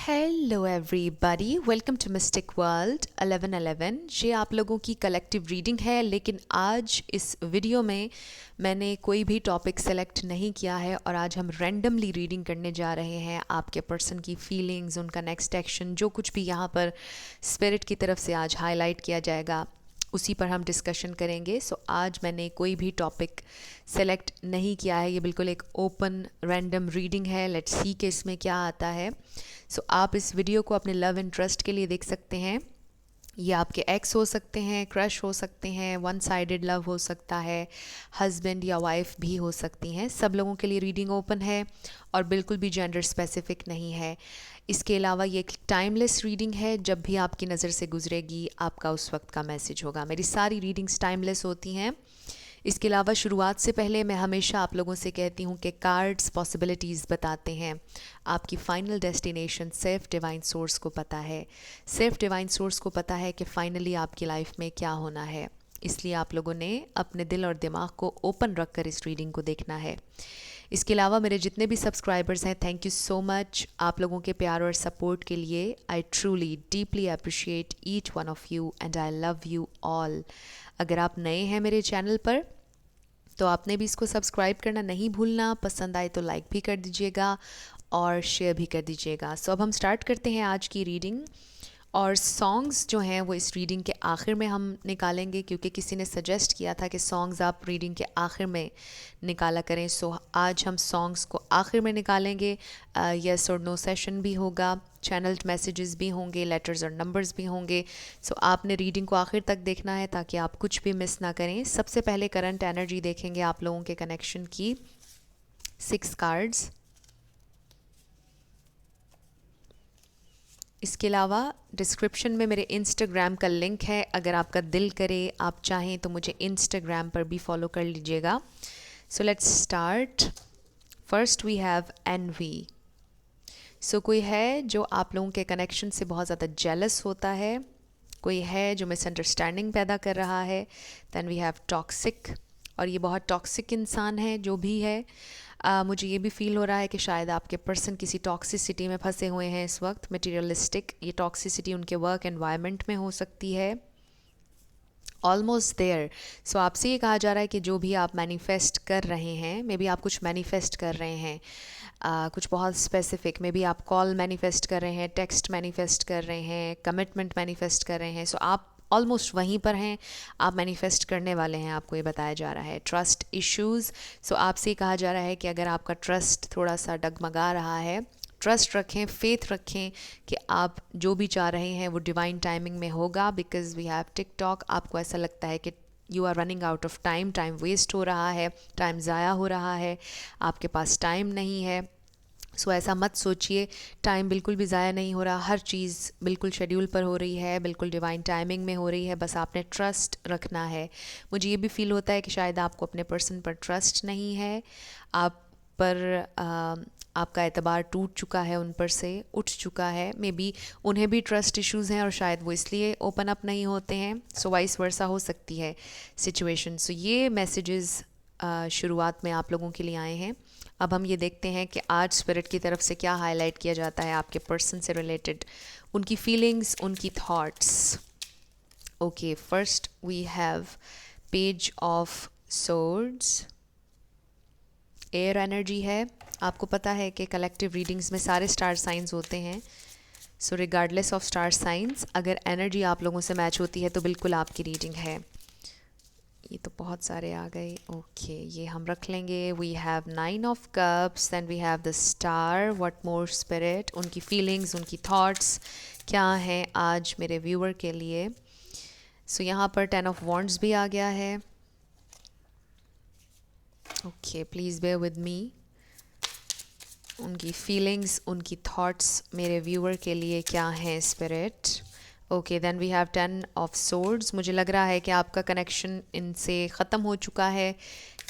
Hello everybody, welcome to mystic world 1111। ये आप लोगों की कलेक्टिव रीडिंग है, लेकिन आज इस वीडियो में मैंने कोई भी टॉपिक सेलेक्ट नहीं किया है और आज हम रैंडमली रीडिंग करने जा रहे हैं। आपके पर्सन की फीलिंग्स, उनका नेक्स्ट एक्शन, जो कुछ भी यहाँ पर स्पिरिट की तरफ से आज हाईलाइट किया जाएगा उसी पर हम डिस्कशन करेंगे। सो आज मैंने कोई भी टॉपिक सेलेक्ट नहीं किया है, ये बिल्कुल एक ओपन रैंडम रीडिंग है। लेट्स सी कि इसमें क्या आता है। सो आप इस वीडियो को अपने लव एंड ट्रस्ट के लिए देख सकते हैं। ये आपके एक्स हो सकते हैं, क्रश हो सकते हैं, वन साइडेड लव हो सकता है, हस्बैंड या वाइफ भी हो सकती हैं। सब लोगों के लिए रीडिंग ओपन है और बिल्कुल भी जेंडर स्पेसिफिक नहीं है। इसके अलावा ये एक टाइमलेस रीडिंग है। जब भी आपकी नज़र से गुजरेगी आपका उस वक्त का मैसेज होगा। मेरी सारी रीडिंग्स टाइमलेस होती हैं। इसके अलावा शुरुआत से पहले मैं हमेशा आप लोगों से कहती हूँ कि कार्ड्स पॉसिबिलिटीज़ बताते हैं। आपकी फ़ाइनल डेस्टिनेशन सिर्फ डिवाइन सोर्स को पता है। सिर्फ डिवाइन सोर्स को पता है कि फ़ाइनली आपकी लाइफ में क्या होना है। इसलिए आप लोगों ने अपने दिल और दिमाग को ओपन रख कर इस रीडिंग को देखना है। इसके अलावा मेरे जितने भी सब्सक्राइबर्स हैं, थैंक यू सो मच आप लोगों के प्यार और सपोर्ट के लिए। I truly deeply appreciate each one of you and I love you all. अगर आप नए हैं मेरे चैनल पर तो आपने भी इसको सब्सक्राइब करना नहीं भूलना। पसंद आए तो लाइक भी कर दीजिएगा और शेयर भी कर दीजिएगा। सो अब हम स्टार्ट करते हैं आज की रीडिंग। और सॉन्ग्स जो हैं वो इस रीडिंग के आखिर में हम निकालेंगे, क्योंकि किसी ने सजेस्ट किया था कि सॉन्ग्स आप रीडिंग के आखिर में निकाला करें। सो आज हम सॉन्ग्स को आखिर में निकालेंगे। यस और नो सेशन भी होगा, चैनल्ड मैसेजेस भी होंगे, लेटर्स और नंबर्स भी होंगे। सो आपने रीडिंग को आखिर तक देखना है ताकि आप कुछ भी मिस ना करें। सबसे पहले करंट एनर्जी देखेंगे आप लोगों के कनेक्शन की। 6 कार्ड्स। इसके अलावा डिस्क्रिप्शन में मेरे इंस्टाग्राम का लिंक है। अगर आपका दिल करे, आप चाहें तो मुझे इंस्टाग्राम पर भी फॉलो कर लीजिएगा। So let's start. First we have N V. So कोई है जो आप लोगों के कनेक्शन से बहुत ज़्यादा जेलस होता है, कोई है जो मिसअंडरस्टैंडिंग पैदा कर रहा है। दैन वी हैव टॉक्सिक, और ये बहुत टॉक्सिक इंसान है जो भी है। मुझे ये भी फील हो रहा है कि शायद आपके पर्सन किसी टॉक्सिसिटी में फंसे हुए हैं इस वक्त, मटेरियलिस्टिक। ये टॉक्सिसिटी उनके वर्क एनवायरनमेंट में हो सकती है। Almost there. सो आपसे ये कहा जा रहा है कि जो भी आप मैनिफेस्ट कर रहे हैं, मे बी आप कुछ मैनिफेस्ट कर रहे हैं, कुछ बहुत स्पेसिफिक, मे बी आप कॉल मैनिफेस्ट कर रहे हैं, टेक्स्ट मैनिफेस्ट कर रहे हैं, कमिटमेंट मैनिफेस्ट कर रहे हैं। सो आप ऑलमोस्ट वहीं पर हैं, आप मैनिफेस्ट करने वाले हैं, आपको ये बताया जा रहा है। Trust issues. सो आपसे कहा जा रहा है कि अगर आपका ट्रस्ट थोड़ा सा डगमगा रहा है, ट्रस्ट रखें, फेथ रखें कि आप जो भी चाह रहे हैं वो डिवाइन टाइमिंग में होगा। Because we have TikTok. आपको ऐसा लगता है कि you are running out of time, time waste हो रहा है, टाइम ज़ाया हो रहा है, आपके पास टाइम नहीं है। सो ऐसा मत सोचिए, टाइम बिल्कुल भी ज़ाया नहीं हो रहा। हर चीज़ बिल्कुल शेड्यूल पर हो रही है, बिल्कुल डिवाइन टाइमिंग में हो रही है। बस आपने ट्रस्ट रखना है। मुझे ये भी फील होता है कि शायद आपको अपने पर्सन पर ट्रस्ट नहीं है, आप पर आपका एतबार टूट चुका है, उन पर से उठ चुका है। मे बी उन्हें भी ट्रस्ट इश्यूज़ हैं और शायद वो इसलिए ओपन अप नहीं होते हैं। सो वाइस वर्सा हो सकती है सिचुएशन। सो ये मैसेजेस शुरुआत में आप लोगों के लिए आए हैं। अब हम ये देखते हैं कि आज स्पिरिट की तरफ से क्या हाईलाइट किया जाता है आपके पर्सन से रिलेटेड, उनकी फीलिंग्स, उनकी thoughts. Okay, first we have page of swords. Air energy है। आपको पता है कि कलेक्टिव रीडिंग्स में सारे स्टार साइंस होते हैं। सो रिगार्डलेस ऑफ स्टार साइंस, अगर एनर्जी आप लोगों से मैच होती है तो बिल्कुल आपकी रीडिंग है। ये तो बहुत सारे आ गए। ओके, ये हम रख लेंगे। We have 9 of cups, then we have the star. What more spirit, उनकी फीलिंग्स, उनकी थॉट्स क्या हैं आज मेरे व्यूअर के लिए। सो यहाँ पर 10 ऑफ वॉन्ड्स भी आ गया है। Okay, please bear with me. उनकी फीलिंग्स, उनकी थॉट्स मेरे व्यूअर के लिए क्या हैं spirit. Okay, then we have 10 of swords. मुझे लग रहा है कि आपका कनेक्शन इनसे ख़त्म हो चुका है।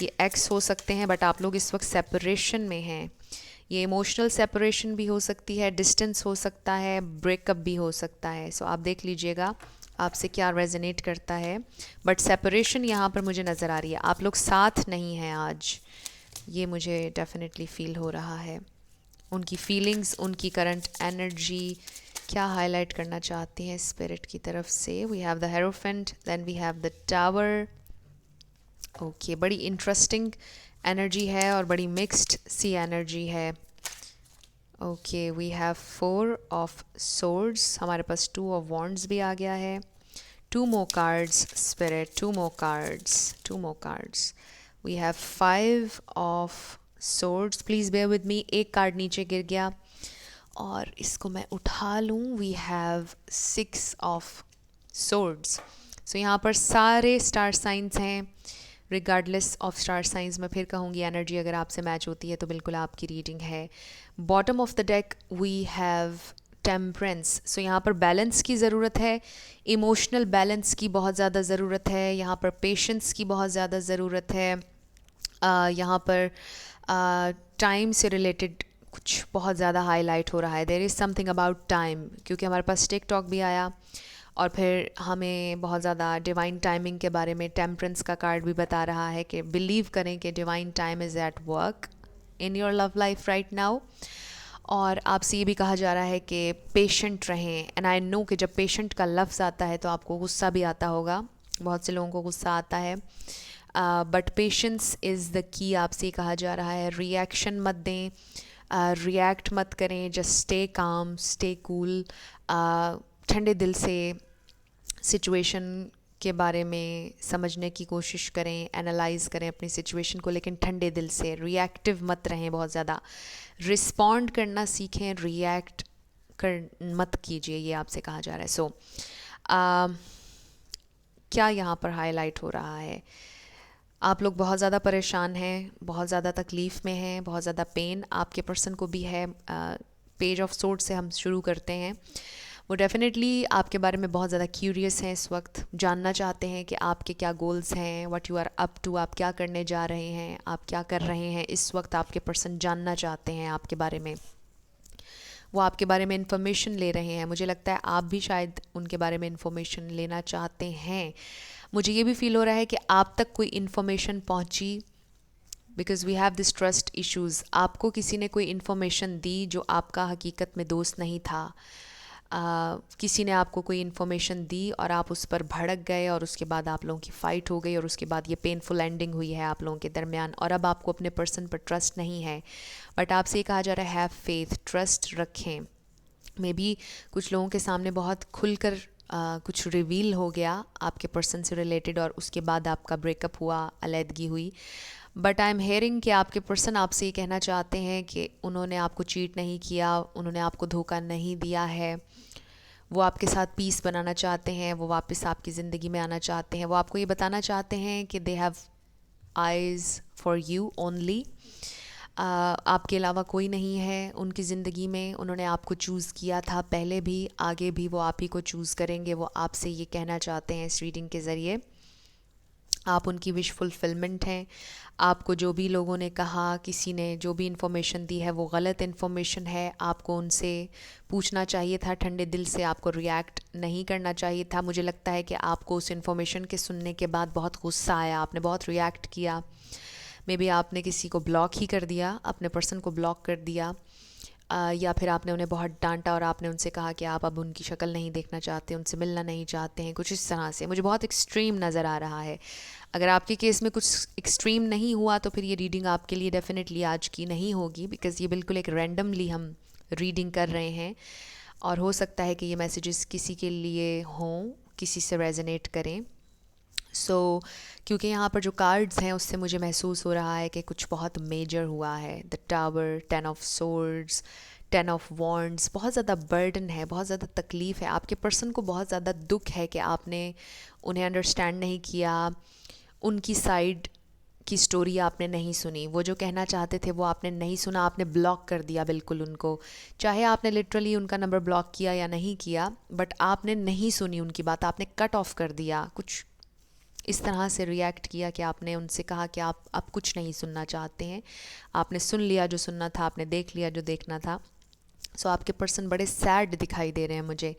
ये एक्स हो सकते हैं, बट आप लोग इस वक्त सेपरेशन में हैं। ये इमोशनल सेपरेशन भी हो सकती है, डिस्टेंस हो सकता है, ब्रेकअप भी हो सकता है। सो आप देख लीजिएगा आपसे क्या रेजोनेट करता है। बट सेपरेशन यहाँ पर मुझे नज़र आ रही है। आप लोग साथ नहीं हैं आज, ये मुझे डेफिनेटली फील हो रहा है। उनकी फीलिंग्स, उनकी करंट एनर्जी क्या हाईलाइट करना चाहती हैं स्पिरिट की तरफ से. We have the hierophant, then we have the tower. Okay, बड़ी इंटरेस्टिंग एनर्जी है और बड़ी मिक्स्ड सी एनर्जी है. Okay, we have 4 of swords, हमारे पास 2 ऑफ वॉन्ड्स भी आ गया है. 2 more cards, spirit, 2 more cards, 2 more cards. We have 5 of swords. Please bear with me. एक कार्ड नीचे गिर गया और इसको मैं उठा लूँ. We have 6 of swords. So यहाँ पर सारे स्टार साइंस हैं. रिगार्डलेस ऑफ स्टार साइंस मैं फिर कहूँगी एनर्जी अगर आपसे मैच होती है तो बिल्कुल आपकी रीडिंग है. Bottom of the deck we have temperance. So यहाँ पर बैलेंस की ज़रूरत है, इमोशनल बैलेंस की बहुत ज़्यादा ज़रूरत है. यहाँ पर पेशेंस की बहुत ज़्यादा ज़रूरत है. यहाँ पर टाइम से रिलेटेड कुछ बहुत ज़्यादा हाईलाइट हो रहा है. There is something about time, क्योंकि हमारे पास टिकटॉक भी आया और फिर हमें बहुत ज़्यादा डिवाइन टाइमिंग के बारे में टेम्परेंस का कार्ड भी बता रहा है कि बिलीव करें कि divine time is at work in your love life right now. और आपसे ये भी कहा जा रहा है कि पेशेंट रहें. एंड आई नो कि जब पेशेंट का लफ्ज़ आता है तो आपको गुस्सा भी आता होगा, बहुत से लोगों को गुस्सा आता है, but patience is the key. आपसे ये कहा जा रहा है रिएक्शन मत दें, रिएक्ट मत करें, just stay calm, stay cool. ठंडे दिल से सिचुएशन के बारे में समझने की कोशिश करें, एनालाइज करें अपनी सिचुएशन को, लेकिन ठंडे दिल से. रिएक्टिव मत रहें बहुत ज़्यादा. रिस्पॉन्ड करना सीखें, रिएक्ट कर मत कीजिए, ये आपसे कहा जा रहा है. सो क्या यहाँ पर हाईलाइट हो रहा है? आप लोग बहुत ज़्यादा परेशान हैं, बहुत ज़्यादा तकलीफ़ में हैं, बहुत ज़्यादा पेन आपके पर्सन को भी है. पेज ऑफ सोर्ड से हम शुरू करते हैं. वो डेफिनेटली आपके बारे में बहुत ज़्यादा क्यूरियस हैं इस वक्त, जानना चाहते हैं कि आपके क्या गोल्स हैं, what you are up to, आप क्या करने जा रहे हैं, आप क्या कर रहे हैं इस वक्त. आपके पर्सन जानना चाहते हैं आपके बारे में, वो आपके बारे में इंफॉर्मेशन ले रहे हैं. मुझे लगता है आप भी शायद उनके बारे में इंफॉर्मेशन लेना चाहते हैं. मुझे ये भी फील हो रहा है कि आप तक कोई इन्फॉर्मेशन पहुंची, because we have this trust issues. आपको किसी ने कोई इन्फॉर्मेशन दी जो आपका हकीकत में दोस्त नहीं था. किसी ने आपको कोई इन्फॉर्मेशन दी और आप उस पर भड़क गए और उसके बाद आप लोगों की फ़ाइट हो गई और उसके बाद ये पेनफुल एंडिंग हुई है आप लोगों के दरमियान. और अब आपको अपने पर्सन पर ट्रस्ट नहीं है, बट आपसे ये कहा जा रहा है हैव फेथ, ट्रस्ट रखें. मे बी कुछ लोगों के सामने बहुत खुलकर कुछ रिवील हो गया आपके पर्सन से रिलेटेड और उसके बाद आपका ब्रेकअप हुआ, अलहदगी हुई. बट आई एम हेयरिंग कि आपके पर्सन आपसे ये कहना चाहते हैं कि उन्होंने आपको चीट नहीं किया, उन्होंने आपको धोखा नहीं दिया है. वो आपके साथ पीस बनाना चाहते हैं, वो वापस आपकी ज़िंदगी में आना चाहते हैं. वो आपको ये बताना चाहते हैं कि they have eyes for you only. आपके अलावा कोई नहीं है उनकी ज़िंदगी में. उन्होंने आपको चूज़ किया था पहले भी, आगे भी वो आप ही को चूज़ करेंगे. वो आपसे ये कहना चाहते हैं इस रीडिंग के ज़रिए. आप उनकी विश फुलफिलमेंट हैं. आपको जो भी लोगों ने कहा, किसी ने जो भी इन्फॉर्मेशन दी है वो गलत इन्फॉर्मेशन है. आपको उनसे पूछना चाहिए था ठंडे दिल से, आपको रिएक्ट नहीं करना चाहिए था. मुझे लगता है कि आपको उस इन्फॉर्मेशन के सुनने के बाद बहुत गुस्सा आया, आपने बहुत रिएक्ट किया. मे बी आपने किसी को ब्लॉक ही कर दिया, अपने पर्सन को ब्लॉक कर दिया, या फिर आपने उन्हें बहुत डांटा और आपने उनसे कहा कि आप अब उनकी शक्ल नहीं देखना चाहते, उनसे मिलना नहीं चाहते हैं, कुछ इस तरह से. मुझे बहुत एक्सट्रीम नज़र आ रहा है. अगर आपके केस में कुछ एक्सट्रीम नहीं हुआ तो फिर ये रीडिंग आपके लिए डेफिनेटली आज की नहीं होगी, बिकॉज़ ये बिल्कुल एक रैंडमली हम रीडिंग कर रहे हैं और हो सकता है कि ये मैसेजेस किसी के लिए हों, किसी से रेजोनेट करें. क्योंकि यहाँ पर जो कार्ड्स हैं उससे मुझे महसूस हो रहा है कि कुछ बहुत मेजर हुआ है. The tower, 10 of swords, 10 of wands. बहुत ज़्यादा बर्डन है, बहुत ज़्यादा तकलीफ़ है. आपके पर्सन को बहुत ज़्यादा दुख है कि आपने उन्हें अंडरस्टैंड नहीं किया, उनकी साइड की स्टोरी आपने नहीं सुनी. वो जो कहना चाहते थे वो आपने नहीं सुना, आपने ब्लॉक कर दिया बिल्कुल उनको. चाहे आपने लिटरली उनका नंबर ब्लॉक किया या नहीं किया, बट आपने नहीं सुनी उनकी बात, आपने कट ऑफ कर दिया. कुछ इस तरह से रिएक्ट किया कि आपने उनसे कहा कि आप अब कुछ नहीं सुनना चाहते हैं, आपने सुन लिया जो सुनना था, आपने देख लिया जो देखना था. सो आपके पर्सन बड़े सैड दिखाई दे रहे हैं मुझे.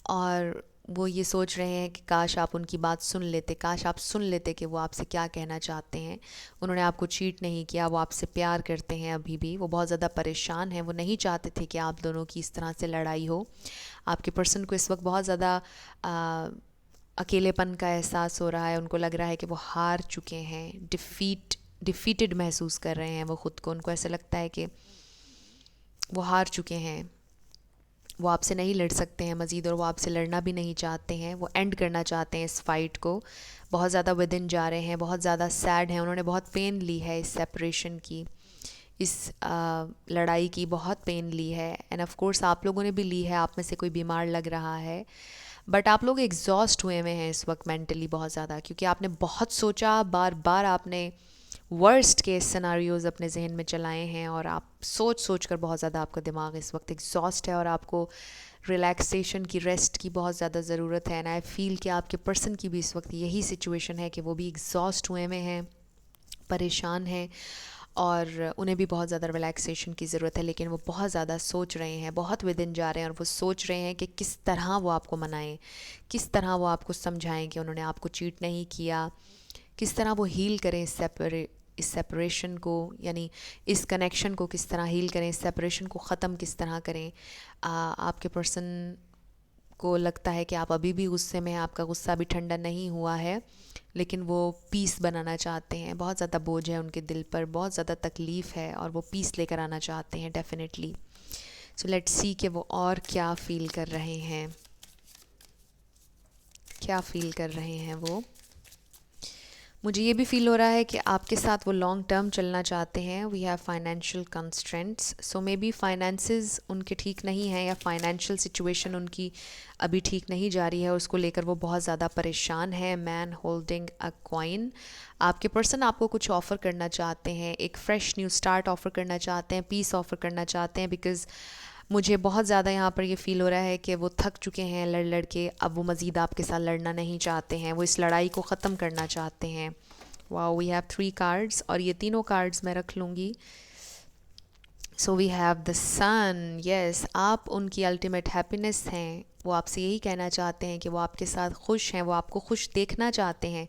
और वो ये सोच रहे हैं कि काश आप उनकी बात सुन लेते, काश आप सुन लेते कि वो आपसे क्या कहना चाहते हैं। उन्होंने आपको चीट नहीं किया, वो आपसे प्यार करते हैं अभी भी, वो बहुत ज़्यादा परेशान हैं, वो नहीं चाहते थे कि आप दोनों की इस तरह से लड़ाई हो। आपके पर्सन को इस वक्त बहुत ज़्यादा अकेलेपन का एहसास हो रहा है, उनको लग रहा है कि वो हार चुके हैं, डिफीटेड महसूस कर रहे हैं वो ख़ुद को। उनको ऐसा लगता है कि वो हार चुके हैं, वो आपसे नहीं लड़ सकते हैं मज़ीद, और वो आपसे लड़ना भी नहीं चाहते हैं। वो एंड करना चाहते हैं इस फ़ाइट को, बहुत ज़्यादा विद इन जा रहे हैं, बहुत ज़्यादा सैड हैं। उन्होंने बहुत पेन ली है इस सेपरेशन की, इस लड़ाई की बहुत पेन ली है। एंड ऑफ कोर्स आप लोगों ने भी ली है, आप में से कोई बीमार लग रहा है, बट आप लोग एग्जॉस्ट हुए हुए हैं इस वक्त मेंटली बहुत ज़्यादा, क्योंकि आपने बहुत सोचा, बार बार आपने वर्स्ट केस सिनारियोज़ अपने जहन में चलाए हैं, और आप सोच सोच कर बहुत ज़्यादा आपका दिमाग इस वक्त एग्जॉस्ट है, और आपको रिलैक्सेशन की, रेस्ट की बहुत ज़्यादा ज़रूरत है। एंड आई फील कि आपके पर्सन की भी इस वक्त यही सिचुएशन है कि वो भी एग्जॉस्ट हुए में हैं, परेशान हैं, और उन्हें भी बहुत ज़्यादा रिलैक्सेशन की ज़रूरत है। लेकिन वो बहुत ज़्यादा सोच रहे हैं, बहुत विद इन जा रहे हैं, और वो सोच रहे हैं कि किस तरह वो आपको मनाएं, किस तरह वो आपको समझाएं कि उन्होंने आपको चीट नहीं किया, किस तरह वो हील करें इस सेपरेशन को, यानी इस कनेक्शन को किस तरह हील करें, इस सेपरेशन को ख़त्म किस तरह करें। आपके पर्सन को लगता है कि आप अभी भी गुस्से में हैं, आपका गुस्सा भी ठंडा नहीं हुआ है, लेकिन वो पीस बनाना चाहते हैं। बहुत ज़्यादा बोझ है उनके दिल पर, बहुत ज़्यादा तकलीफ़ है, और वो पीस लेकर आना चाहते हैं डेफिनेटली। सो लेट्स सी कि वो और क्या फ़ील कर रहे हैं, क्या फ़ील कर रहे हैं वो। मुझे ये भी फ़ील हो रहा है कि आपके साथ वो लॉन्ग टर्म चलना चाहते हैं। We have financial constraints, so maybe finances उनके ठीक नहीं हैं, या फाइनेंशियल सिचुएशन उनकी अभी ठीक नहीं जा रही है, उसको लेकर वो बहुत ज़्यादा परेशान है। मैन होल्डिंग अ कॉइन, आपके पर्सन आपको कुछ ऑफ़र करना चाहते हैं, एक फ़्रेश न्यू स्टार्ट ऑफ़र करना चाहते हैं, पीस ऑफ़र करना चाहते हैं, बिकॉज़ मुझे बहुत ज़्यादा यहाँ पर ये फ़ील हो रहा है कि वो थक चुके हैं लड़ लड़ के, अब वो मज़ीद आपके साथ लड़ना नहीं चाहते हैं, वो इस लड़ाई को ख़त्म करना चाहते हैं। वाओ, वी हैव 3 कार्ड्स, और ये तीनों कार्ड्स मैं रख लूँगी। So we have the sun, yes, आप उनकी अल्टीमेट हैप्पीनेस हैं। वो आपसे यही कहना चाहते हैं कि वो आपके साथ खुश हैं, वो आपको खुश देखना चाहते हैं,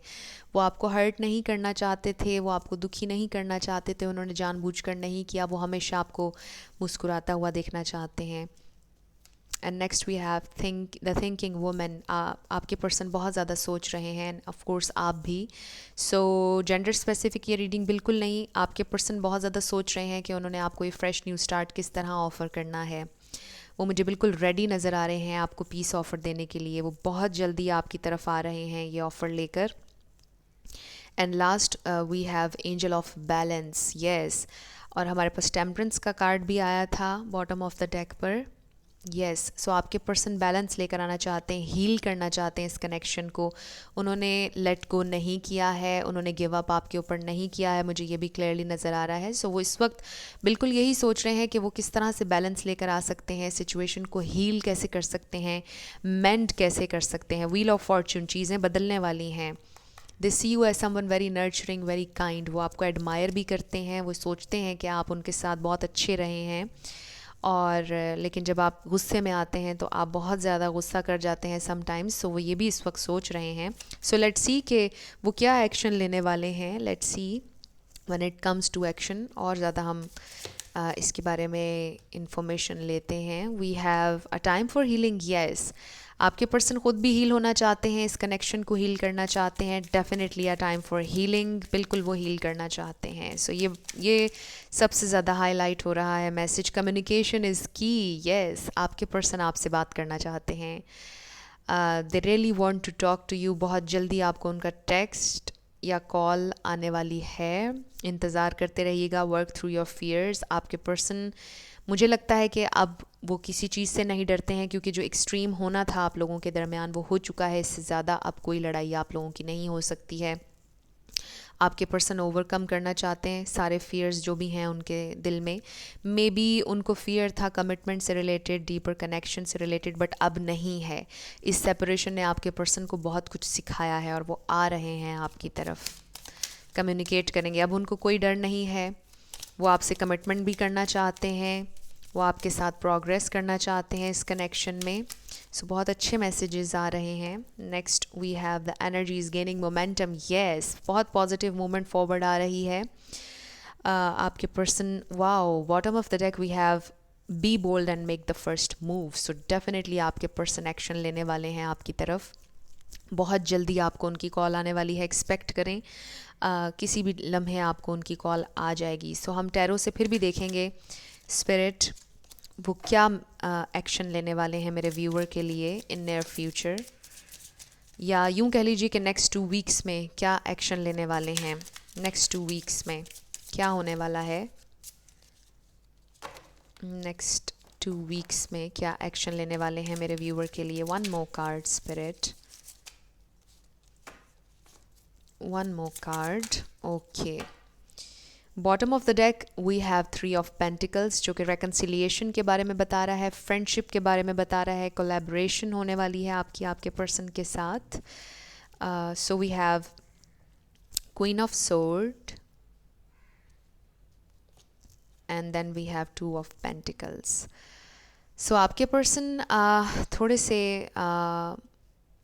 वो आपको हर्ट नहीं करना चाहते थे, वो आपको दुखी नहीं करना चाहते थे, उन्होंने जानबूझकर नहीं किया, वो हमेशा आपको मुस्कुराता हुआ देखना चाहते हैं। And next we have the thinking women, आपके पर्सन बहुत ज़्यादा सोच रहे हैं, ऑफ कोर्स आप भी। सो जेंडर स्पेसिफिक ये रीडिंग बिल्कुल नहीं, आपके पर्सन बहुत ज़्यादा सोच रहे हैं कि उन्होंने आपको ये फ्रेश न्यू स्टार्ट किस तरह ऑफ़र करना है। वो मुझे बिल्कुल रेडी नज़र आ रहे हैं आपको पीस ऑफ़र देने के लिए, वो बहुत जल्दी आपकी तरफ आ रहे हैं ये ऑफ़र लेकर। And last we have angel of balance, yes, और हमारे पास टेम्परेंस का कार्ड भी आया था बॉटम ऑफ द डेक पर। यस, सो आपके पर्सन बैलेंस लेकर आना चाहते हैं, हील करना चाहते हैं इस कनेक्शन को। उन्होंने लेट गो नहीं किया है, उन्होंने गिव अप आपके ऊपर नहीं किया है, मुझे ये भी क्लियरली नज़र आ रहा है। सो वो इस वक्त बिल्कुल यही सोच रहे हैं कि वो किस तरह से बैलेंस लेकर आ सकते हैं, सिचुएशन को हील कैसे कर सकते हैं, मेंड कैसे कर सकते हैं। व्हील ऑफ फॉर्चून, चीज़ें बदलने वाली हैं। They see you as someone very nurturing, very kind, वो आपको एडमायर भी करते हैं, वो सोचते हैं कि आप उनके साथ बहुत अच्छे रहे हैं, और लेकिन जब आप गुस्से में आते हैं तो आप बहुत ज़्यादा गुस्सा कर जाते हैं समटाइम्स। सो वो ये भी इस वक्त सोच रहे हैं। सो लेट्स सी कि वो क्या एक्शन लेने वाले हैं। Let's see when it comes to action, और ज़्यादा हम इसके बारे में इंफॉर्मेशन लेते हैं। We have a time for healing, yes, आपके पर्सन खुद भी हील होना चाहते हैं, इस कनेक्शन को हील करना चाहते हैं। Definitely a time for healing, बिल्कुल वो हील करना चाहते हैं। सो ये सबसे ज़्यादा हाईलाइट हो रहा है message. Communication is key, yes, आपके पर्सन आपसे बात करना चाहते हैं। They really want to talk to you, बहुत जल्दी आपको उनका टेक्स्ट या कॉल आने वाली है, इंतज़ार करते रहिएगा। वर्क थ्रू योर फियर्स, आपके पर्सन, मुझे लगता है कि अब वो किसी चीज़ से नहीं डरते हैं, क्योंकि जो एक्सट्रीम होना था आप लोगों के दरमियान वो हो चुका है। इससे ज़्यादा अब कोई लड़ाई आप लोगों की नहीं हो सकती है। आपके पर्सन ओवरकम करना चाहते हैं सारे फियर्स जो भी हैं उनके दिल में। मे बी उनको फियर था कमिटमेंट से रिलेटेड, डीपर कनेक्शन से रिलेटेड, बट अब नहीं है। इस सेपरेशन ने आपके पर्सन को बहुत कुछ सिखाया है, और वो आ रहे हैं आपकी तरफ, कम्युनिकेट करेंगे। अब उनको कोई डर नहीं है, वो आपसे कमिटमेंट भी करना चाहते हैं, वो आपके साथ प्रोग्रेस करना चाहते हैं इस कनेक्शन में। सो बहुत अच्छे मैसेजेस आ रहे हैं. Next we have the energy is gaining momentum. Yes, बहुत पॉजिटिव मूवमेंट फॉरवर्ड आ रही है. आपके person, wow, bottom of the deck we have be bold and make the first move. So definitely आपके पर्सन एक्शन लेने वाले हैं आपकी तरफ. बहुत जल्दी आपको उनकी कॉल आने वाली है. एक्सपेक्ट करें किसी भी लम्हे आपको उनकी कॉल आ जाएगी. सो हम टैरो से फिर भी देखेंगे स्पिरिट वो क्या एक्शन लेने वाले हैं मेरे व्यूअर के लिए इन नियर फ्यूचर, या यूं कह लीजिए कि नेक्स्ट 2 वीक्स में क्या एक्शन लेने वाले हैं. नेक्स्ट 2 वीक्स में क्या होने वाला है. नेक्स्ट 2 वीक्स में क्या एक्शन लेने वाले हैं मेरे व्यूअर के लिए. One more card spirit, one more card. Okay, bottom of the deck we have 3 of pentacles जो कि रेकन्सिलिएशन के बारे में बता रहा है, फ्रेंडशिप के बारे में बता रहा है, कोलैबोरेशन होने वाली है आपकी आपके पर्सन के साथ. So we have queen of sword and then we have 2 of pentacles. So आपके पर्सन थोड़े से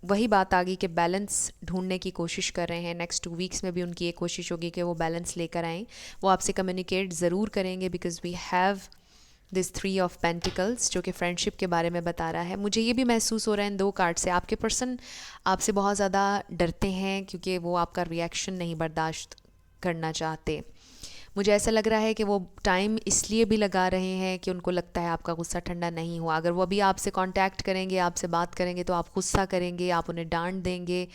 वही बात आ गई कि बैलेंस ढूंढने की कोशिश कर रहे हैं. नेक्स्ट 2 वीक्स में भी उनकी ये कोशिश होगी कि वो बैलेंस लेकर आएँ. वो आपसे कम्युनिकेट ज़रूर करेंगे because we have this 3 of pentacles जो कि फ्रेंडशिप के बारे में बता रहा है. मुझे ये भी महसूस हो रहा है इन 2 कार्ड से आपके पर्सन आपसे बहुत ज़्यादा डरते हैं क्योंकि वो आपका रिएक्शन नहीं बर्दाश्त करना चाहते. मुझे ऐसा लग रहा है कि वो टाइम इसलिए भी लगा रहे हैं कि उनको लगता है आपका गुस्सा ठंडा नहीं हुआ. अगर वो अभी आपसे कांटेक्ट करेंगे, आपसे बात करेंगे तो आप गुस्सा करेंगे, आप उन्हें डांट देंगे,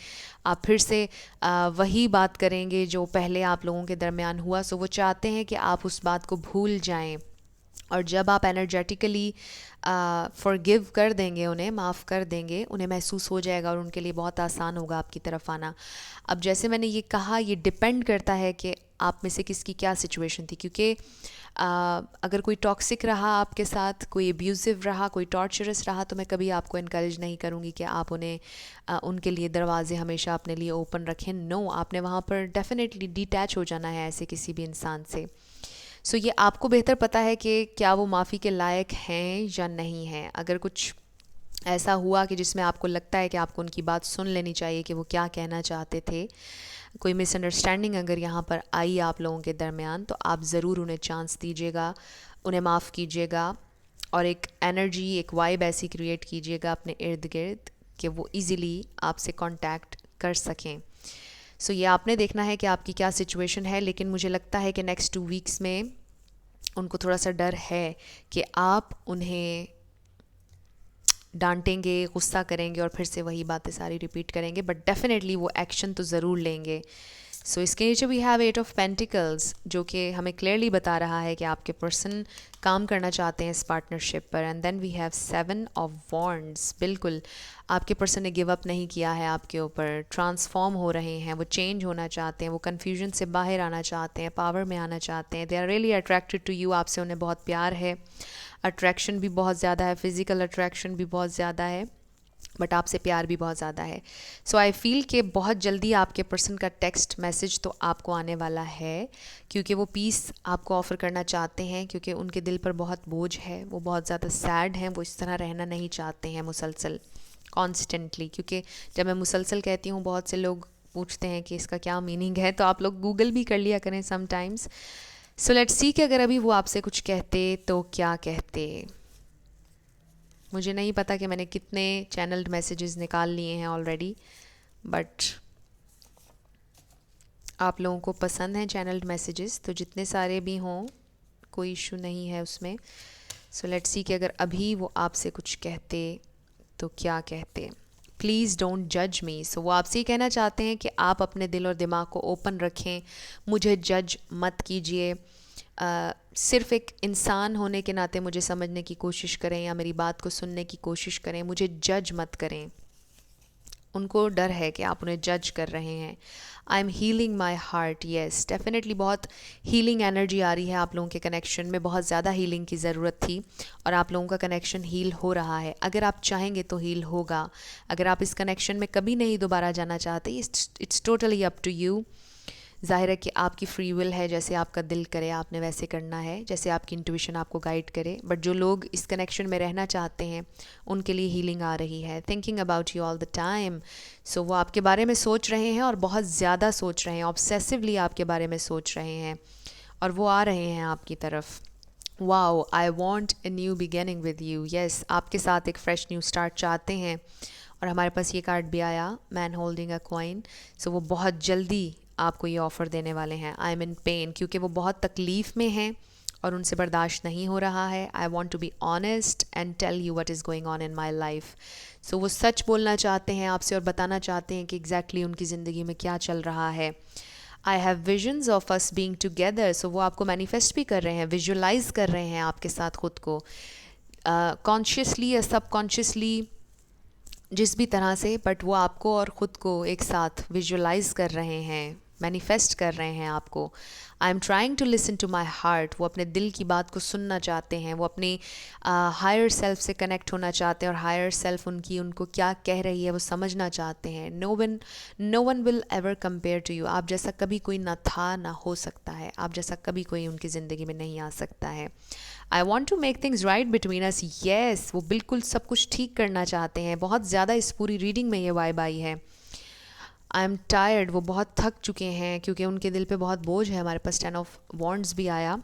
आप फिर से वही बात करेंगे जो पहले आप लोगों के दरमियान हुआ. सो वो चाहते हैं कि आप उस बात को भूल जाएं. और जब आप एनर्जेटिकली फॉरगिव कर देंगे, उन्हें माफ़ कर देंगे, उन्हें महसूस हो जाएगा और उनके लिए बहुत आसान होगा आपकी तरफ आना. अब जैसे मैंने ये कहा, ये डिपेंड करता है कि आप में से किसकी क्या सिचुएशन थी. क्योंकि अगर कोई टॉक्सिक रहा आपके साथ, कोई अब्यूज़िव रहा, कोई टॉर्चरस रहा, तो मैं कभी आपको इनकरेज नहीं करूँगी कि आप उन्हें उनके लिए दरवाजे हमेशा अपने लिए ओपन रखें. नो, आपने वहाँ पर डेफिनेटली डिटैच हो जाना है ऐसे किसी भी इंसान से. सो ये आपको बेहतर पता है कि क्या वो माफ़ी के लायक हैं या नहीं हैं. अगर कुछ ऐसा हुआ कि जिसमें आपको लगता है कि आपको उनकी बात सुन लेनी चाहिए कि वो क्या कहना चाहते थे, कोई मिसअंडरस्टैंडिंग अगर यहाँ पर आई आप लोगों के दरमियान, तो आप ज़रूर उन्हें चांस दीजिएगा, उन्हें माफ़ कीजिएगा और एक एनर्जी, एक वाइब ऐसी क्रिएट कीजिएगा अपने इर्द गिर्द कि वो इजीली आपसे कांटेक्ट कर सकें. सो ये आपने देखना है कि आपकी क्या सिचुएशन है. लेकिन मुझे लगता है कि नेक्स्ट 2 वीक्स में उनको थोड़ा सा डर है कि आप उन्हें डांटेंगे, गुस्सा करेंगे और फिर से वही बातें सारी रिपीट करेंगे. बट डेफिनेटली वो एक्शन तो ज़रूर लेंगे. सो इसके नीचे वी हैव 8 ऑफ पेंटिकल्स जो कि हमें क्लियरली बता रहा है कि आपके पर्सन काम करना चाहते हैं इस पार्टनरशिप पर. And then we have 7 of wands. बिल्कुल आपके पर्सन ने गिव अप नहीं किया है आपके ऊपर, ट्रांसफॉर्म हो रहे हैं, वो चेंज होना चाहते हैं, वो कन्फ्यूजन से बाहर आना चाहते हैं, पावर में आना चाहते हैं. They are really attracted to you. आपसे उन्हें बहुत प्यार है, अट्रैक्शन भी बहुत ज़्यादा है, फिज़िकल अट्रैक्शन भी बहुत ज़्यादा है, बट आपसे प्यार भी बहुत ज़्यादा है. सो आई फील कि बहुत जल्दी आपके पर्सन का टेक्स्ट मैसेज तो आपको आने वाला है क्योंकि वो पीस आपको ऑफ़र करना चाहते हैं. क्योंकि उनके दिल पर बहुत बोझ है, वो बहुत ज़्यादा सैड हैं, वो इस तरह रहना नहीं चाहते हैं मुसलसल कॉन्स्टेंटली. क्योंकि जब मैं मुसलसल कहती हूँ, बहुत से लोग पूछते हैं कि इसका क्या मीनिंग है, तो आप लोग गूगल भी कर लिया करें समटाइम्स. सो लेट्स सी कि अगर अभी वो आपसे कुछ कहते तो क्या कहते. मुझे नहीं पता कि मैंने कितने चैनल्ड मैसेजेस निकाल लिए हैं ऑलरेडी, बट आप लोगों को पसंद हैं चैनल्ड मैसेजेस, तो जितने सारे भी हों कोई इशू नहीं है उसमें. सो लेट्स सी कि अगर अभी वो आपसे कुछ कहते तो क्या कहते. प्लीज़ डोंट जज मी. सो वो आपसे ही कहना चाहते हैं कि आप अपने दिल और दिमाग को ओपन रखें, मुझे जज मत कीजिए. सिर्फ एक इंसान होने के नाते मुझे समझने की कोशिश करें या मेरी बात को सुनने की कोशिश करें, मुझे जज मत करें. उनको डर है कि आप उन्हें जज कर रहे हैं. I am healing my heart. Yes, definitely बहुत हीलिंग एनर्जी आ रही है आप लोगों के कनेक्शन में. बहुत ज़्यादा हीलिंग की ज़रूरत थी और आप लोगों का कनेक्शन हील हो रहा है. अगर आप चाहेंगे तो हील होगा. अगर आप इस कनेक्शन में कभी नहीं दोबारा जाना चाहते, it's totally up to you. ज़ाहिर है कि आपकी फ्री विल है, जैसे आपका दिल करे आपने वैसे करना है, जैसे आपकी इंट्यूशन आपको गाइड करे। बट जो लोग इस कनेक्शन में रहना चाहते हैं उनके लिए हीलिंग आ रही है, thinking about you all the time. So वो आपके बारे में सोच रहे हैं और बहुत ज़्यादा सोच रहे हैं, ऑब्सेसिवली आपके बारे में सोच रहे हैं, और वो आ रहे हैं आपकी तरफ। Wow, I want a new beginning with you. Yes, आपके साथ एक फ्रेश न्यू स्टार्ट चाहते हैं। और हमारे पास ये कार्ड भी आया, मैन होल्डिंग अ कॉइन। सो वो बहुत जल्दी आपको ये ऑफ़र देने वाले हैं। आई एम इन पेन, क्योंकि वो बहुत तकलीफ़ में हैं और उनसे बर्दाश्त नहीं हो रहा है। I want to be honest and tell you what is going on in my life. So वो सच बोलना चाहते हैं आपसे और बताना चाहते हैं कि एग्जैक्टली उनकी ज़िंदगी में क्या चल रहा है। I have visions of us being together. So वो आपको मैनिफेस्ट भी कर रहे हैं, विजुअलाइज कर रहे हैं आपके साथ खुद को, कॉन्शियसली या सबकॉन्शियसली, जिस भी तरह से, बट वो आपको और ख़ुद को एक साथ विजुअलाइज कर रहे हैं, मैनिफेस्ट कर रहे हैं आपको। I am trying to listen to my heart. वो अपने दिल की बात को सुनना चाहते हैं, वो अपनी हायर सेल्फ से कनेक्ट होना चाहते हैं, और हायर सेल्फ उनको क्या कह रही है वो समझना चाहते हैं। No one will ever compare to you. आप जैसा कभी कोई ना था ना हो सकता है, आप जैसा कभी कोई उनकी ज़िंदगी में नहीं आ सकता है। I want to make things right between us. Yes, वो बिल्कुल सब कुछ ठीक करना चाहते हैं। बहुत ज़्यादा इस पूरी रीडिंग में ये वाइब आई है। आई एम टायर्ड, वो बहुत थक चुके हैं क्योंकि उनके दिल पे बहुत बोझ है। हमारे पास 10 ऑफ वॉन्ड्स भी आया।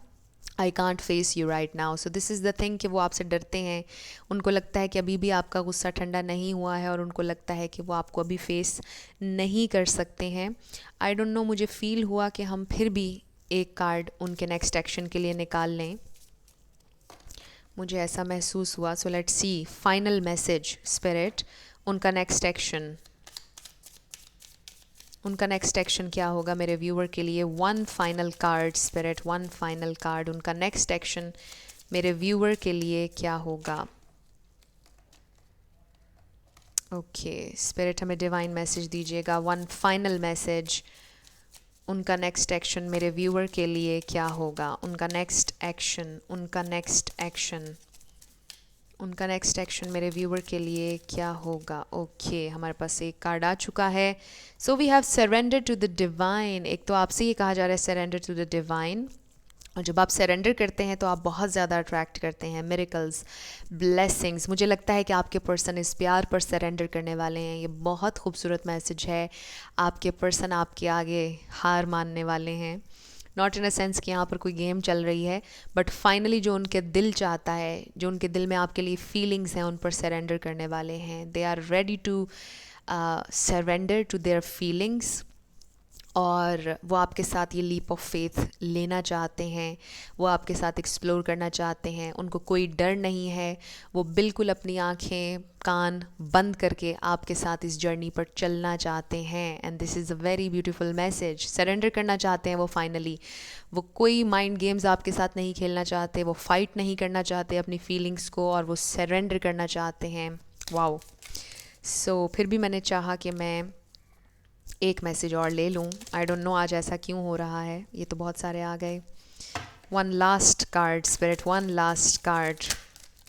I can't face you right now. So this is the thing कि वो आपसे डरते हैं। उनको लगता है कि अभी भी आपका गुस्सा ठंडा नहीं हुआ है, और उनको लगता है कि वो आपको अभी फेस नहीं कर सकते हैं। आई डोंट नो, मुझे फ़ील हुआ कि हम फिर भी एक कार्ड उनके नेक्स्ट एक्शन के लिए निकाल लें, मुझे ऐसा महसूस हुआ। So let's see, final message spirit, उनका नेक्स्ट एक्शन, उनका नेक्स्ट एक्शन क्या होगा मेरे व्यूअर के लिए। One final card spirit, one final card, उनका नेक्स्ट एक्शन मेरे व्यूअर के लिए क्या होगा। ओके स्पिरिट, हमें डिवाइन मैसेज दीजिएगा, वन फाइनल मैसेज, उनका नेक्स्ट एक्शन मेरे व्यूअर के लिए क्या होगा। उनका नेक्स्ट एक्शन, उनका नेक्स्ट एक्शन, उनका नेक्स्ट एक्शन मेरे व्यूअर के लिए क्या होगा। ओके हमारे पास एक कार्ड आ चुका है। So we have surrender to the divine. एक तो आपसे ये कहा जा रहा है सरेंडर टू द डिवाइन, और जब आप सरेंडर करते हैं तो आप बहुत ज़्यादा अट्रैक्ट करते हैं मिरेकल्स, ब्लेसिंग्स। मुझे लगता है कि आपके पर्सन इस प्यार पर सरेंडर करने वाले हैं। ये बहुत खूबसूरत मैसेज है। आपके पर्सन आपके आगे हार मानने वाले हैं, नॉट इन अ सेंस कि यहाँ पर कोई गेम चल रही है, बट फाइनली जो उनके दिल चाहता है, जो उनके दिल में आपके लिए फीलिंग्स हैं, उन पर सरेंडर करने वाले हैं। They are ready to surrender to their feelings, और वो आपके साथ ये लीप ऑफ फेथ लेना चाहते हैं, वो आपके साथ एक्सप्लोर करना चाहते हैं। उनको कोई डर नहीं है, वो बिल्कुल अपनी आँखें कान बंद करके आपके साथ इस जर्नी पर चलना चाहते हैं। And this is a very beautiful message. Surrender करना चाहते हैं वो फाइनली। वो कोई माइंड गेम्स आपके साथ नहीं खेलना चाहते, वो फाइट नहीं करना चाहते अपनी फीलिंग्स को, और वो सरेंडर करना चाहते हैं। वाओ। सो फिर भी मैंने चाहा कि मैं एक मैसेज और ले लूँ। आई डोंट नो आज ऐसा क्यों हो रहा है, ये तो बहुत सारे आ गए। One last card spirit, one last card.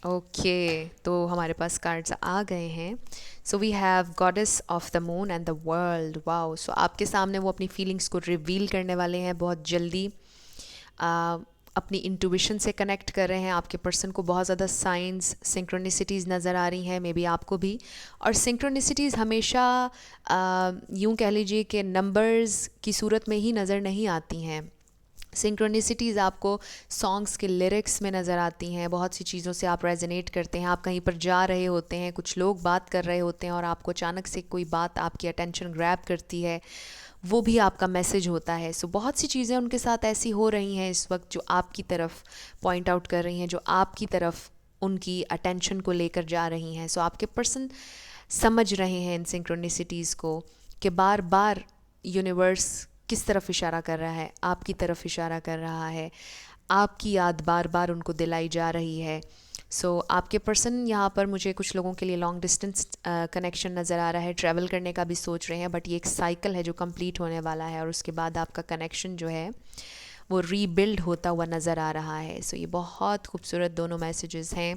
Okay तो हमारे पास कार्ड्स आ गए हैं। So we have goddess of the moon and the world. Wow. So आपके सामने वो अपनी फीलिंग्स को रिवील करने वाले हैं बहुत जल्दी। अपनी इंट्यूशन से कनेक्ट कर रहे हैं। आपके पर्सन को बहुत ज़्यादा साइंस, सिंक्रोनिसिटीज़ नज़र आ रही हैं, मे बी आपको भी। और सिंक्रोनिसिटीज़ हमेशा यूँ कह लीजिए कि नंबर्स की सूरत में ही नज़र नहीं आती हैं। सिंक्रोनिसिटीज़ आपको सॉन्ग्स के लिरिक्स में नज़र आती हैं। बहुत सी चीज़ों से आप रेजोनेट करते हैं। आप कहीं पर जा रहे होते हैं, कुछ लोग बात कर रहे होते हैं, और आपको अचानक से कोई बात आपकी अटेंशन ग्रैब करती है, वो भी आपका मैसेज होता है। सो बहुत सी चीज़ें उनके साथ ऐसी हो रही हैं इस वक्त जो आपकी तरफ पॉइंट आउट कर रही हैं, जो आपकी तरफ उनकी अटेंशन को लेकर जा रही हैं। सो आपके पर्सन समझ रहे हैं इन सिंक्रोनिसिटीज़ को, कि बार बार यूनिवर्स किस तरफ इशारा कर रहा है, आपकी तरफ इशारा कर रहा है। आपकी याद बार बार उनको दिलाई जा रही है। सो आपके पर्सन यहाँ पर मुझे कुछ लोगों के लिए लॉन्ग डिस्टेंस कनेक्शन नज़र आ रहा है, ट्रैवल करने का भी सोच रहे हैं, बट ये एक साइकिल है जो कंप्लीट होने वाला है, और उसके बाद आपका कनेक्शन जो है वो रीबिल्ड होता हुआ नज़र आ रहा है। सो ये बहुत खूबसूरत दोनों मैसेजेस हैं।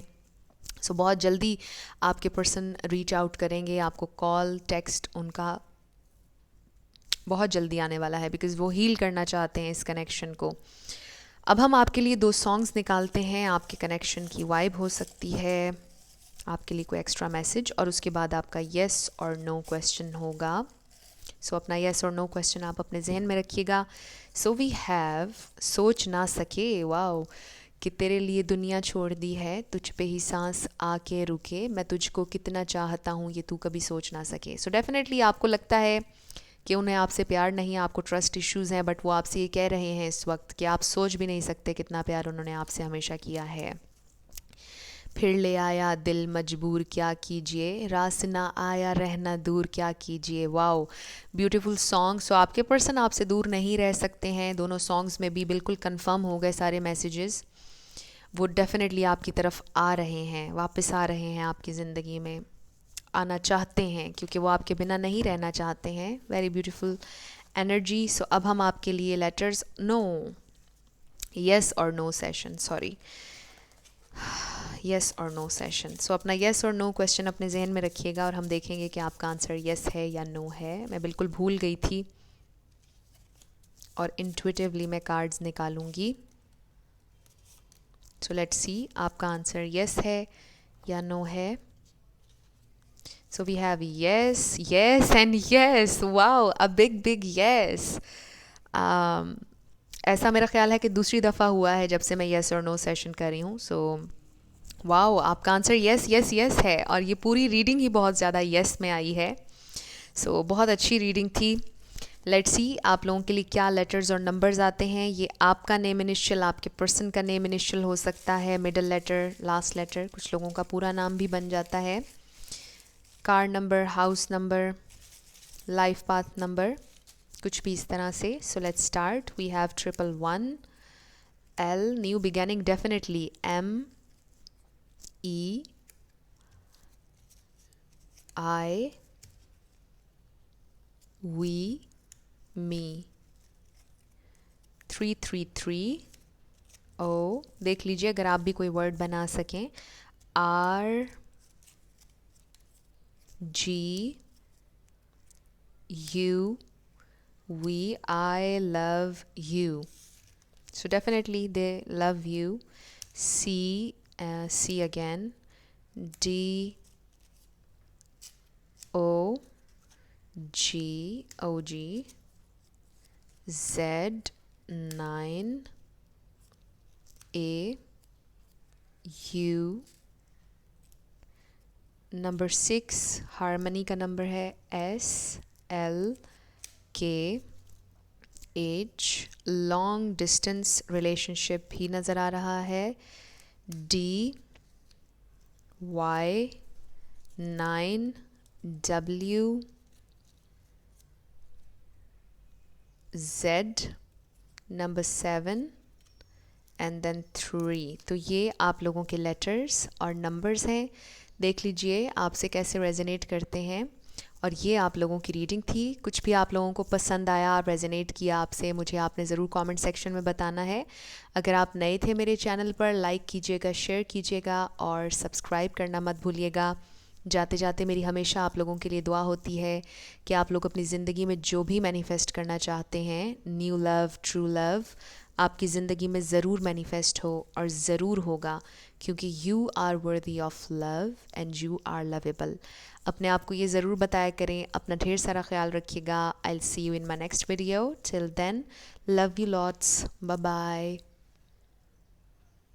सो बहुत जल्दी आपके पर्सन रीच आउट करेंगे, आपको कॉल टेक्स्ट उनका बहुत जल्दी आने वाला है, बिकॉज़ वो हील करना चाहते हैं इस कनेक्शन को। अब हम आपके लिए 2 सॉन्ग्स निकालते हैं, आपके कनेक्शन की वाइब हो सकती है, आपके लिए कोई एक्स्ट्रा मैसेज, और उसके बाद आपका येस और नो क्वेश्चन होगा। सो अपना येस और नो क्वेश्चन आप अपने जहन में रखिएगा। सो वी हैव सोच ना सके, वाओ, कि तेरे लिए दुनिया छोड़ दी है, तुझ पे ही सांस आके रुके, मैं तुझको कितना चाहता हूँ ये तू कभी सोच ना सके। सो डेफिनेटली आपको लगता है कि उन्हें आपसे प्यार नहीं, आपको ट्रस्ट इश्यूज़ हैं, बट वो आपसे ये कह रहे हैं इस वक्त कि आप सोच भी नहीं सकते कितना प्यार उन्होंने आपसे हमेशा किया है। फिर ले आया दिल मजबूर क्या कीजिए, रास ना आया रहना दूर क्या कीजिए। Wow, beautiful song. सो आपके पर्सन आपसे दूर नहीं रह सकते हैं। दोनों सॉन्ग्स में भी बिल्कुल कंफर्म हो गए सारे मैसेजेस। वो डेफिनेटली आपकी तरफ आ रहे हैं, वापस आ रहे हैं आपकी ज़िंदगी में, आना चाहते हैं, क्योंकि वो आपके बिना नहीं रहना चाहते हैं। Very beautiful energy. सो अब हम आपके लिए लेटर्स, नो, येस और नो सेशन, सॉरी, येस और नो सेशन। सो अपना येस और नो क्वेश्चन अपने जहन में रखिएगा और हम देखेंगे कि आपका आंसर येस है या नो है। मैं बिल्कुल भूल गई थी और इंट्यूटिवली मैं कार्ड्स निकालूंगी। सो लेट्स सी आपका आंसर येस है या नो है। So we have yes, yes and yes. Wow, a big big yes. ऐसा मेरा ख्याल है कि दूसरी दफ़ा हुआ है जब से मैं येस और नो सेशन कर रही हूँ। सो वाओ, आपका आंसर येस येस येस है, और ये पूरी रीडिंग ही बहुत ज़्यादा येस में आई है। सो बहुत अच्छी रीडिंग थी। लेट्स सी आप लोगों के लिए क्या लेटर्स और नंबर्स आते हैं। ये आपका नेम इनिशियल, आपके पर्सन का नेम इनिशियल हो सकता है, मिडिल लेटर, लास्ट लेटर, कुछ लोगों का पूरा नाम भी बन जाता है। Car number, house number, life path number, कुछ भी इस तरह से। So let's start. We have 111, L, new beginning definitely, M, E, I, we, me, 333, O, देख लीजिए अगर आप भी कोई वर्ड बना सकें, R, G, U, we, I love you. So definitely they love you. C, C again, D, O, G, OG, Z, 9, A, U, number 6 harmony का number है, S, L, K, H, long distance relationship भी नज़र आ रहा है, D, Y, 9, W, Z, number 7 and then 3। तो ये आप लोगों के लेटर्स और नंबर्स हैं। देख लीजिए आपसे कैसे रेजोनेट करते हैं। और ये आप लोगों की रीडिंग थी। कुछ भी आप लोगों को पसंद आया, रेजोनेट किया आपसे, मुझे आपने ज़रूर कमेंट सेक्शन में बताना है। अगर आप नए थे मेरे चैनल पर, लाइक कीजिएगा, शेयर कीजिएगा और सब्सक्राइब करना मत भूलिएगा। जाते जाते मेरी हमेशा आप लोगों के लिए दुआ होती है कि आप लोग अपनी ज़िंदगी में जो भी मैनिफेस्ट करना चाहते हैं, न्यू लव, ट्रू लव, आपकी ज़िंदगी में ज़रूर मैनिफेस्ट हो और ज़रूर होगा, क्योंकि you are worthy of love and you are lovable. अपने आप को ये ज़रूर बताया करें। अपना ढेर सारा ख्याल रखिएगा। I will see you in my next video. Till then, love you lots, bye bye.